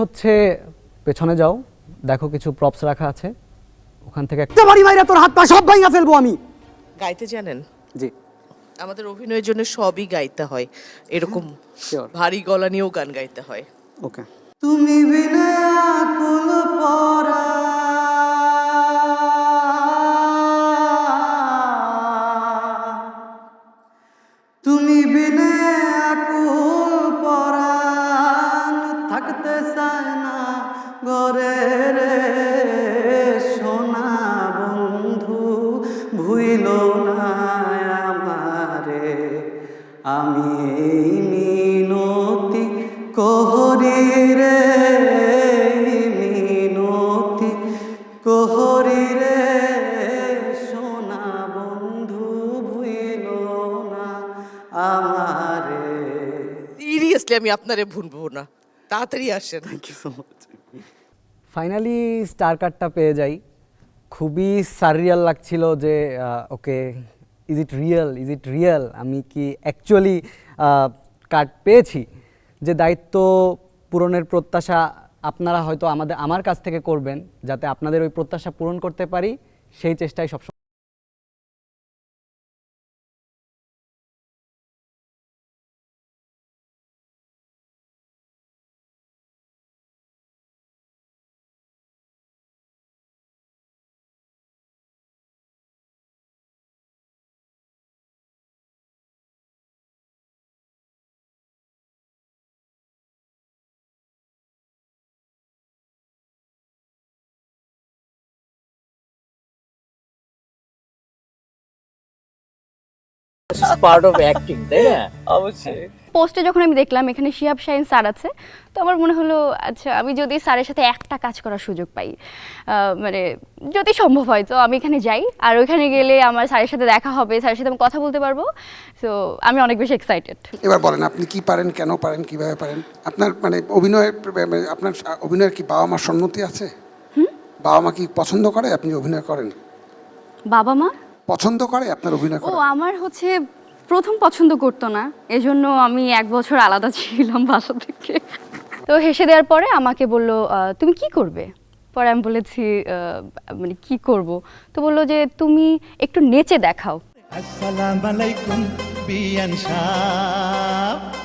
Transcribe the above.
হচ্ছে পেছনে যাও, দেখো কিছু প্রপস রাখা আছে, ওখান থেকে একটা বাড়ি মাইরা তোর হাত পা সব ভাঙা ফেলবো আমি। গাইতে জানেন? জি আমাদের অভিনয়ের জন্য সবই গাইতে হয়, এরকম Sure. ভারী গলা নিয়েও গান গাইতে হয়। ওকে। তুমি বিনা আকুল পরা তুমি বিনে আকুল পরাণ থাকতে চায় না ঘরে রে সোনা বন্ধু ভুইল না আমারে আমি এই মিনতি কোহরি রে মিনতি কোহরি রে সোনা বন্ধু ভুইল না আমারে। সিরিয়াসলি আমি আপনারে ভুলবো না, তাড়াতাড়ি আসেন। Thank you so much. Finally star কার্ডটা পেয়ে যাই। খুবই সাররিয়াল লাগছিল যে ওকে, ইজ ইট রিয়েল, আমি কি অ্যাকচুয়ালি কার্ড পেয়েছি। যে দায়িত্ব পূরণের প্রত্যাশা আপনারা হয়তো আমার কাছ থেকে করবেন, যাতে আপনাদের ওই প্রত্যাশা পূরণ করতে পারি, সেই চেষ্টাই সবসময়। পার্ট অফ অ্যাক্টিং, তাই না? অবশ্যই। পোস্টে যখন আমি দেখলাম এখানে শিহাব শাহিন স্যার আছে, তো আমার মনে হলো আচ্ছা আমি যদি স্যারের সাথে একটা কাজ করার সুযোগ পাই, মানে যদি সম্ভব হয় তো আমি এখানে যাই, আর ওইখানে গেলে আমার স্যারের সাথে দেখা হবে, স্যারের সাথে আমি কথা বলতে পারবো। সো আমি অনেক বেশি এক্সাইটেড। এবার বলেন আপনি কি পারেন, কেন পারেন, কিভাবে পারেন? আপনার মানে আপনার অভিনয়ের কি বাবা মার সম্মতি আছে? বাবা মা কি পছন্দ করে আপনি অভিনয় করেন? বাবা মা পছন্দ করে আপনার অভিনয় ও করা? আমার হচ্ছে প্রথম পছন্দ করতো না, এজন্য আমি 1 বছর আলাদা ছিলাম বাসা থেকে। তো হেসে দেওয়ার পরে আমাকে বললো তুমি কি করবে? পরে আমি বলেছি মানে কি করব? তো বললো যে তুমি একটু নেচে দেখাও। আসসালামু আলাইকুম বিয়ান সাহেব।